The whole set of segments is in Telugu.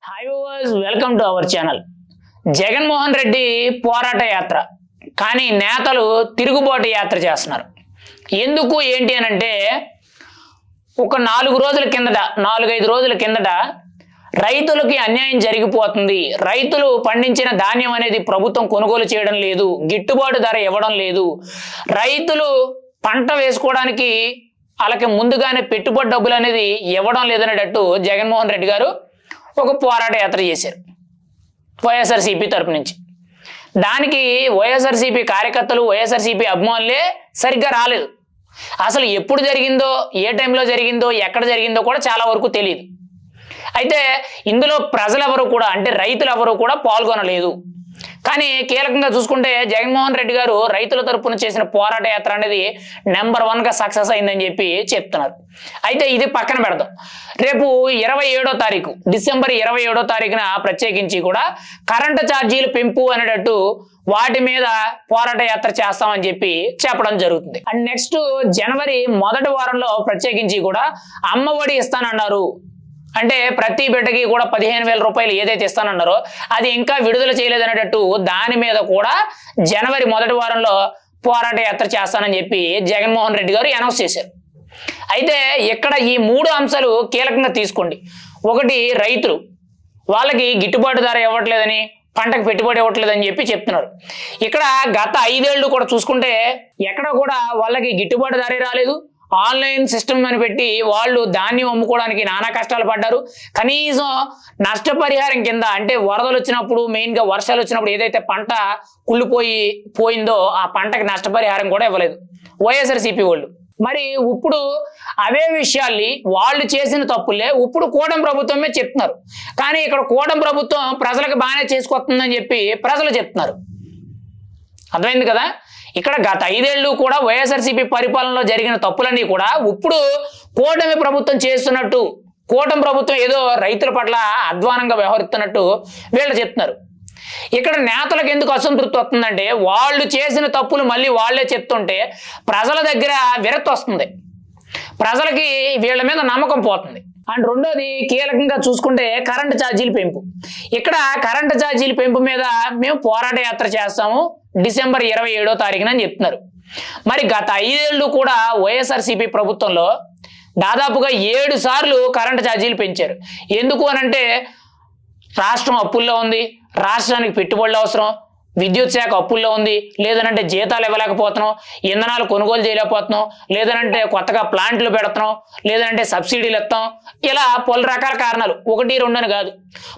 Hi viewers, welcome to our channel. Jaganmohan Reddy పోరాట యాత్ర, కానీ నేతలు తిరుగుబాటు యాత్ర చేస్తున్నారు. ఎందుకు ఏంటి అని అంటే, ఒక 4-5 రోజుల కిందట రైతులకి అన్యాయం జరిగిపోతుంది, రైతులు పండించిన ధాన్యం అనేది ప్రభుత్వం కొనుగోలు చేయడం లేదు, గిట్టుబాటు ధర ఇవ్వడం లేదు, రైతులు పంట వేసుకోవడానికి వాళ్ళకి ముందుగానే పెట్టుబడి డబ్బులు అనేది ఇవ్వడం లేదనేటట్టు జగన్మోహన్ రెడ్డి గారు ఒక పోరాట యాత్ర చేశారు వైఎస్ఆర్సీపీ తరపు నుంచి. దానికి వైఎస్ఆర్సీపీ కార్యకర్తలు, వైఎస్ఆర్సీపీ అభిమానులే సరిగ్గా రాలేదు. అసలు ఎప్పుడు జరిగిందో, ఏ టైంలో జరిగిందో, ఎక్కడ జరిగిందో కూడా చాలా వరకు తెలియదు. అయితే ఇందులో ప్రజలెవరూ కూడా, అంటే రైతులు ఎవరు కూడా పాల్గొనలేదు. కానీ కీలకంగా చూసుకుంటే జగన్మోహన్ రెడ్డి గారు రైతుల తరపున చేసిన పోరాట యాత్ర అనేది నెంబర్ 1గా సక్సెస్ అయిందని చెప్పి చెప్తున్నారు. అయితే ఇది పక్కన పెడదాం. రేపు 27వ తారీఖు, డిసెంబర్ 27వ తారీఖున ప్రత్యేకించి కూడా కరెంటు ఛార్జీలు పెంపు అనేటట్టు వాటి మీద పోరాట యాత్ర చేస్తామని చెప్పి చెప్పడం జరుగుతుంది. అండ్ నెక్స్ట్ జనవరి మొదటి వారంలో ప్రత్యేకించి కూడా అమ్మఒడి ఇస్తానన్నారు. అంటే ప్రతి బిడ్డకి కూడా 15,000 రూపాయలు ఏదైతే ఇస్తానన్నారో అది ఇంకా విడుదల చేయలేదనేటట్టు దాని మీద కూడా జనవరి మొదటి వారంలో పోరాట యాత్ర చేస్తానని చెప్పి జగన్మోహన్ రెడ్డి గారు అనౌన్స్ చేశారు. అయితే ఇక్కడ ఈ 3 అంశాలు కీలకంగా తీసుకోండి. ఒకటి, రైతులు, వాళ్ళకి గిట్టుబాటు ధర ఇవ్వట్లేదని, పంటకు పెట్టుబడి ఇవ్వట్లేదని చెప్పి చెప్తున్నారు. ఇక్కడ గత 5 ఏళ్ళు కూడా చూసుకుంటే ఎక్కడ కూడా వాళ్ళకి గిట్టుబాటు ధరే రాలేదు. ఆన్లైన్ సిస్టమ్ అని పెట్టి వాళ్ళు ధాన్యం అమ్ముకోవడానికి నానా కష్టాలు పడ్డారు. కనీసం నష్టపరిహారం కింద, అంటే వరదలు వచ్చినప్పుడు, మెయిన్గా వర్షాలు వచ్చినప్పుడు ఏదైతే పంట పోయిందో ఆ పంటకి నష్టపరిహారం కూడా ఇవ్వలేదు వైఎస్ఆర్సీపీ వాళ్ళు. మరి ఇప్పుడు అవే విషయాల్ని వాళ్ళు చేసిన తప్పులే ఇప్పుడు కూటమి ప్రభుత్వమే చెప్తున్నారు. కానీ ఇక్కడ కూటమి ప్రభుత్వం ప్రజలకు బాగానే చేసుకొస్తుందని చెప్పి ప్రజలు చెప్తున్నారు. అర్థమైంది కదా? ఇక్కడ గత 5 ఏళ్ళు కూడా వైఎస్ఆర్సీపీ పరిపాలనలో జరిగిన తప్పులన్నీ కూడా ఇప్పుడు కూటమి ప్రభుత్వం చేస్తున్నట్టు, కూటమి ప్రభుత్వం ఏదో రైతుల పట్ల అధ్వానంగా వ్యవహరిస్తున్నట్టు వీళ్ళు చెప్తున్నారు. ఇక్కడ నేతలకు ఎందుకు అసంతృప్తి వస్తుందంటే, వాళ్ళు చేసిన తప్పులు మళ్ళీ వాళ్లే చెప్తుంటే ప్రజల దగ్గర విరక్తి వస్తుంది, ప్రజలకి వీళ్ళ మీద నమ్మకం పోతుంది. అండ్ రెండోది కీలకంగా చూసుకుంటే కరెంటు ఛార్జీల పెంపు. ఇక్కడ కరెంటు ఛార్జీల పెంపు మీద మేము పోరాట యాత్ర చేస్తాము డిసెంబర్ 27వ తారీఖున అని చెప్తున్నారు. మరి గత 5 ఏళ్ళు కూడా వైఎస్ఆర్సీపీ ప్రభుత్వంలో దాదాపుగా 7 సార్లు కరెంటు ఛార్జీలు పెంచారు. ఎందుకు అనంటే రాష్ట్రం అప్పుల్లో ఉంది, రాష్ట్రానికి పెట్టుబడులు అవసరం, విద్యుత్ శాఖ అప్పుల్లో ఉంది, లేదనంటే జీతాలు ఇవ్వలేకపోతున్నాం, ఇంధనాలు కొనుగోలు చేయలేకపోతున్నాం, లేదనంటే కొత్తగా ప్లాంట్లు పెడుతున్నాం, లేదనంటే సబ్సిడీలు ఇస్తాం, ఇలా పలు రకాల కారణాలు, 1-2 అని కాదు,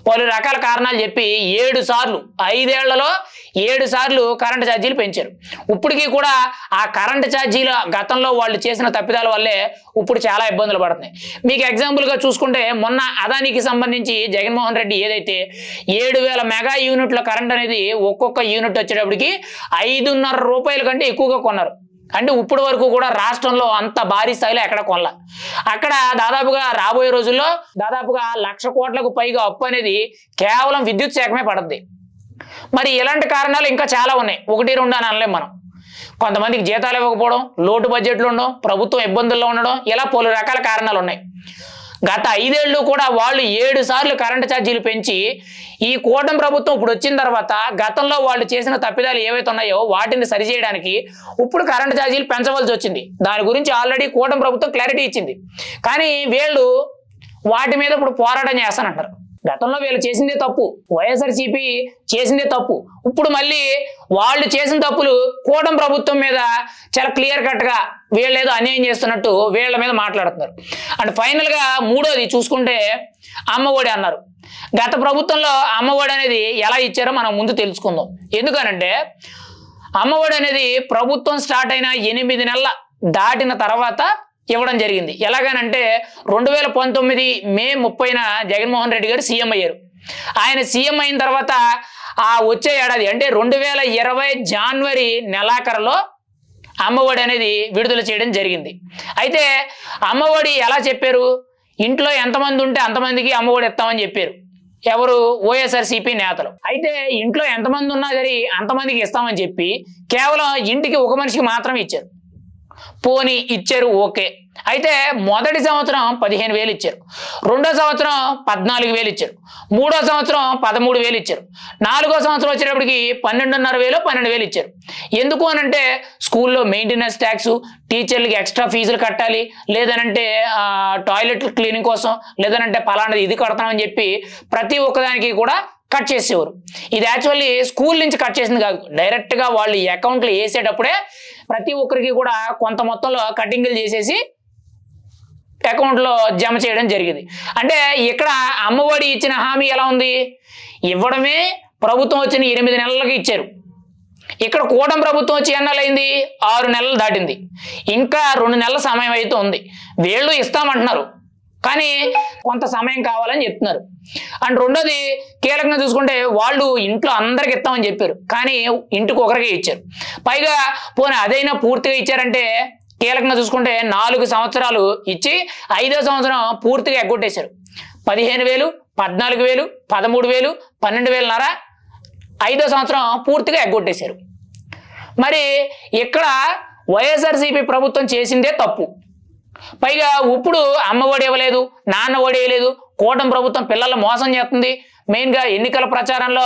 పలు రకాల కారణాలు చెప్పి 7 సార్లు, 5 ఏళ్లలో 7 సార్లు కరెంటు ఛార్జీలు పెంచారు. ఇప్పటికీ కూడా ఆ కరెంటు ఛార్జీల గతంలో వాళ్ళు చేసిన తప్పిదాల వల్లే ఇప్పుడు చాలా ఇబ్బందులు పడుతున్నాయి. మీకు ఎగ్జాంపుల్గా చూసుకుంటే మొన్న అదానికి సంబంధించి జగన్మోహన్ రెడ్డి ఏదైతే 7,000 మెగా యూనిట్ల కరెంట్ అనేది ఒక్కొక్క యూనిట్ వచ్చేటప్పటికి 5.5 రూపాయల కంటే ఎక్కువగా కొన్నారు. అంటే ఇప్పటి వరకు కూడా రాష్ట్రంలో అంత భారీ స్థాయిలో ఎక్కడ కొనల. అక్కడ దాదాపుగా రాబోయే రోజుల్లో దాదాపుగా 1,00,000 కోట్లకు పైగా అప్పు అనేది కేవలం విద్యుత్ శాఖమే పడుతుంది. మరి ఇలాంటి కారణాలు ఇంకా చాలా ఉన్నాయి, 1-2 అని అనలేం మనం. కొంతమందికి జీతాలు ఇవ్వకపోవడం, లోటు బడ్జెట్లు ఉండడం, ప్రభుత్వం ఇబ్బందుల్లో ఉండడం, ఇలా పలు రకాల కారణాలు ఉన్నాయి. గత 5 ఏళ్ళు కూడా వాళ్ళు 7 సార్లు కరెంటు ఛార్జీలు పెంచి ఈ కూటమి ప్రభుత్వం ఇప్పుడు వచ్చిన తర్వాత గతంలో వాళ్ళు చేసిన తప్పిదాలు ఏవైతే ఉన్నాయో వాటిని సరిచేయడానికి ఇప్పుడు కరెంటు ఛార్జీలు పెంచవలసి వచ్చింది. దాని గురించి ఆల్రెడీ కూటమి ప్రభుత్వం క్లారిటీ ఇచ్చింది. కానీ వీళ్ళు వాటి మీద ఇప్పుడు పోరాటం చేస్తానంటారు. గతంలో వీళ్ళు చేసిందే తప్పు, వైఎస్ఆర్సీపీ చేసిందే తప్పు, ఇప్పుడు మళ్ళీ వాళ్ళు చేసిన తప్పులు కూటమి ప్రభుత్వం మీద చాలా క్లియర్ కట్గా వీళ్ళేదో అన్యాయం చేస్తున్నట్టు వీళ్ళ మీద మాట్లాడుతున్నారు. అండ్ ఫైనల్గా మూడోది చూసుకుంటే అమ్మఒడి అన్నారు. గత ప్రభుత్వంలో అమ్మఒడి అనేది ఎలా ఇచ్చారో మనం ముందు తెలుసుకుందాం. ఎందుకనంటే అమ్మఒడి అనేది ప్రభుత్వం స్టార్ట్ అయిన 8 నెలల దాటిన తర్వాత ఇవ్వడం జరిగింది. ఎలాగనంటే 2019 మే 30న జగన్మోహన్ రెడ్డి గారు సీఎం అయ్యారు. ఆయన సీఎం అయిన తర్వాత ఆ వచ్చే ఏడాది అంటే 2020 జనవరి నెలాఖరులో అమ్మఒడి అనేది విడుదల చేయడం జరిగింది. అయితే అమ్మఒడి ఎలా చెప్పారు, ఇంట్లో ఎంతమంది ఉంటే అంతమందికి అమ్మఒడి ఇస్తామని చెప్పారు. ఎవరు? వైఎస్ఆర్సీపీ నేతలు. అయితే ఇంట్లో ఎంతమంది ఉన్నా సరే అంతమందికి ఇస్తామని చెప్పి కేవలం ఇంటికి ఒక మనిషికి మాత్రమే ఇచ్చారు. పోనీ ఇచ్చారు, ఓకే. అయితే మొదటి సంవత్సరం 15,000 ఇచ్చారు, రెండో సంవత్సరం 14,000 ఇచ్చారు, మూడో సంవత్సరం 13,000 ఇచ్చారు, నాలుగో సంవత్సరం వచ్చేటప్పటికి 12,500 12,000 ఇచ్చారు. ఎందుకు అనంటే స్కూల్లో మెయింటెనెన్స్ ట్యాక్స్, టీచర్లకి ఎక్స్ట్రా ఫీజులు కట్టాలి, లేదనంటే టాయిలెట్ క్లీనింగ్ కోసం, లేదనంటే పలానాది ఇది కడతామని చెప్పి ప్రతి ఒక్కదానికి కూడా కట్ చేసేవారు. ఇది యాక్చువల్లీ స్కూల్ నుంచి కట్ చేసింది కాదు, డైరెక్ట్గా వాళ్ళు ఈ అకౌంట్లో వేసేటప్పుడే ప్రతి ఒక్కరికి కూడా కొంత మొత్తంలో కటింగ్లు చేసేసి అకౌంట్లో జమ చేయడం జరిగింది. అంటే ఇక్కడ అమ్మఒడి ఇచ్చిన హామీ ఎలా ఉంది? ఇవ్వడమే ప్రభుత్వం వచ్చిన 8 నెలలకి ఇచ్చారు. ఇక్కడ కూటమి ప్రభుత్వం వచ్చి ఎన్నాళ్ళైంది? 6 నెలలు దాటింది. ఇంకా 2 నెలల సమయం అయితే ఉంది. వీళ్ళు ఇస్తామంటున్నారు, కానీ కొంత సమయం కావాలని చెప్తున్నారు. అండ్ రెండోది కీలకంగా చూసుకుంటే వాళ్ళు ఇంట్లో అందరికి ఇస్తామని చెప్పారు, కానీ ఇంటికి ఒకరికే ఇచ్చారు. పైగా పోనీ అదైనా పూర్తిగా ఇచ్చారంటే కీలకంగా చూసుకుంటే 4 సంవత్సరాలు ఇచ్చి 5వ సంవత్సరం పూర్తిగా ఎగ్గొట్టేశారు. 15,000, 14,000, 13,000, 12,500 5వ సంవత్సరం పూర్తిగా ఎగ్గొట్టేశారు. మరి ఇక్కడ వైఎస్ఆర్సీపీ ప్రభుత్వం చేసిందే తప్పు. పైగా ఇప్పుడు అమ్మ ఒడి ఇవ్వలేదు, నాన్న ఒడి ఇవ్వలేదు, కూటమి ప్రభుత్వం పిల్లలు మోసం చేస్తుంది. మెయిన్గా ఎన్నికల ప్రచారంలో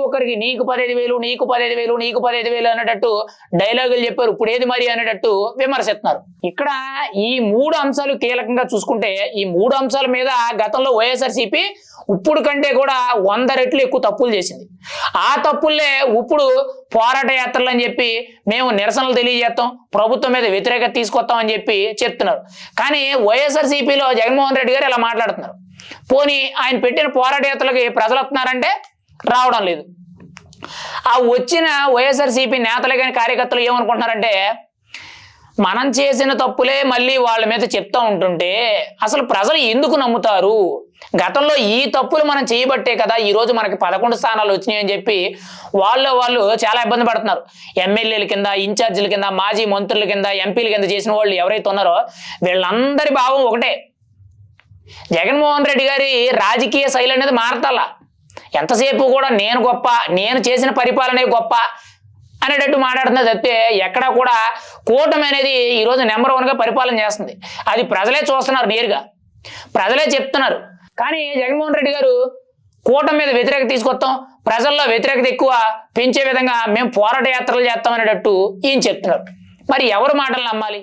ఒకరికి నీకు 15,000, నీకు 15,000, నీకు 15,000 అనేటట్టు డైలాగులు చెప్పారు. ఇప్పుడు ఏది మరి అనేటట్టు విమర్శిస్తున్నారు. ఇక్కడ ఈ 3 అంశాలు కీలకంగా చూసుకుంటే ఈ 3 అంశాల మీద గతంలో వైఎస్ఆర్సీపీ ఇప్పుడు కంటే కూడా 100 రెట్లు ఎక్కువ తప్పులు చేసింది. ఆ తప్పుల్లే ఇప్పుడు పోరాట యాత్రలు అని చెప్పి మేము నిరసనలు తెలియజేస్తాం, ప్రభుత్వం మీద వ్యతిరేకత తీసుకొస్తాం అని చెప్పి చెప్తున్నారు. కానీ వైఎస్ఆర్సీపీలో జగన్మోహన్ రెడ్డి గారు ఇలా మాట్లాడుతున్నారు. పోనీ ఆయన పెట్టిన పోరాట యాత్రలకి ప్రజలు వస్తున్నారంటే రావడం లేదు. ఆ వచ్చిన వైఎస్ఆర్సీపీ నేతలు కానీ కార్యకర్తలు ఏమనుకుంటున్నారంటే మనం చేసిన తప్పులే మళ్ళీ వాళ్ళ మీద చెప్తా ఉంటుంటే అసలు ప్రజలు ఎందుకు నమ్ముతారు? గతంలో ఈ తప్పులు మనం చేయబట్టే కదా ఈరోజు మనకి 11 స్థానాలు వచ్చినాయి అని చెప్పి వాళ్ళు చాలా ఇబ్బంది పడుతున్నారు. ఎమ్మెల్యేల కింద, ఇన్ఛార్జీల కింద, మాజీ మంత్రుల కింద, ఎంపీల కింద చేసిన వాళ్ళు ఎవరైతే ఉన్నారో వీళ్ళందరి భావం ఒకటే, జగన్మోహన్ రెడ్డి గారి రాజకీయ శైలి అనేది మారతాలా. ఎంతసేపు కూడా నేను గొప్ప, నేను చేసిన పరిపాలనే గొప్ప అనేటట్టు మాట్లాడుతున్నది తప్పితే ఎక్కడా కూడా కూటమి అనేది ఈరోజు నెంబర్ 1గా పరిపాలన చేస్తుంది. అది ప్రజలే చూస్తున్నారు, నేరుగా ప్రజలే చెప్తున్నారు. కానీ జగన్మోహన్ రెడ్డి గారు కూటమి మీద వ్యతిరేకత తీసుకొస్తాం, ప్రజల్లో వ్యతిరేకత ఎక్కువ పెంచే విధంగా మేము పోరాట యాత్రలు చేస్తాం అనేటట్టు ఈయన చెప్తున్నారు. మరి ఎవరు మాటలు నమ్మాలి?